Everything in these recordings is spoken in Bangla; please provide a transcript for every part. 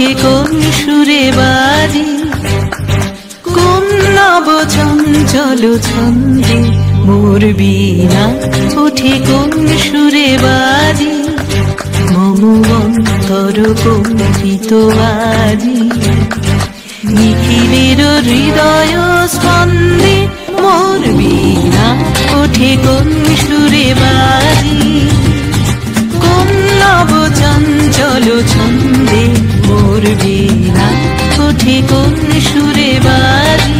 ওঠে কোন সুরে বাজি, কোন নব চঞ্চল ছন্দে মোর বীণা ওঠে কোন সুরে বাজি, মম অন্তর কম্পিত আজি। নিখিলের হৃদয় স্পন্দে মোর বীণা ওঠে কোন সুরে বাজি, কোন নব চঞ্চল ছন্দে মোর বীণা ওঠে কোন সুরে বাজি।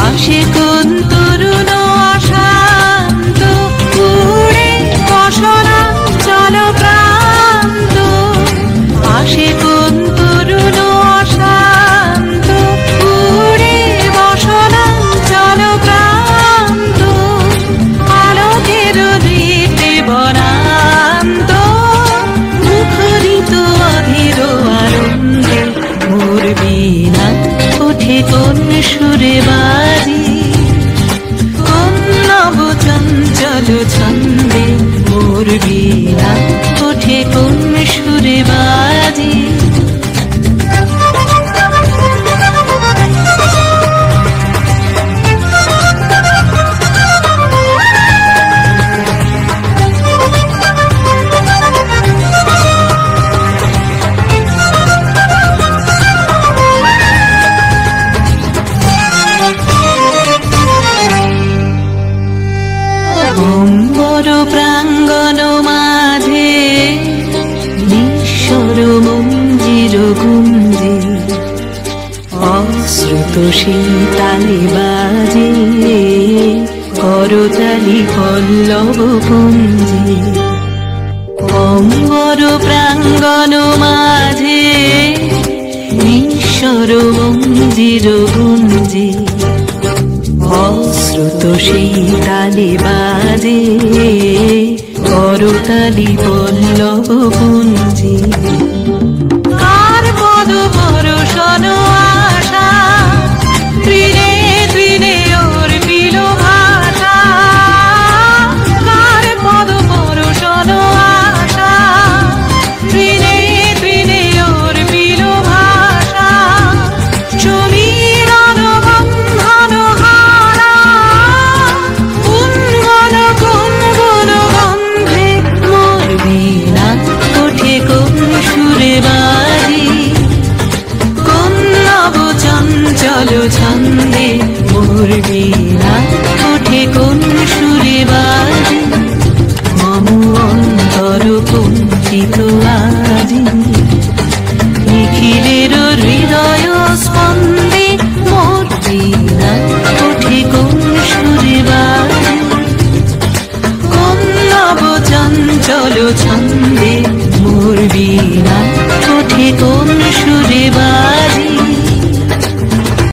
আসে কোন তরুণ অশান্ত উড়ে বসনা চল প্রান্ত, আসে কোন তরুণ অশান্ত উড়ে বসনা চল প্রান্ত, আলোকের দীপ্তে বনান্ত মুখরিত অধীর আনন্দে মোর বীণা ওঠে কোন সুরে বাজি, কোন নব চঞ্চল ছন্দে মোর বীণা ওঠে কোন সুরে বাজি। অম্বর প্রাঙ্গণ মাঝে নিঃস্বর মঞ্জির গুঞ্জে, অশ্রুত শীতালে বাজে করতালি পল্লব পুঞ্জে। অম্বর প্রাঙ্গণ মাঝে নিঃস্বর মঞ্জির গুঞ্জে, অশ্রুত শীতালে বাজে করতালি পল্লব পুঞ্জে। কার পদ পরশন আশা তৃণে তৃণে অর্পিল ভাষা, কার পদ পরশন আশা তৃণে তৃণে অর্পিল ভাষা, সমীরণ বন্ধন হারা কুঞ্জন কুঞ্জন গন্ধে মোর বীণা ওঠে কোন সুরে বাজি, কোন নব চঞ্চল ছন্দে মোর বীণা ওঠে কোন সুরে বাজি, মম অন্তর কুঞ্চিত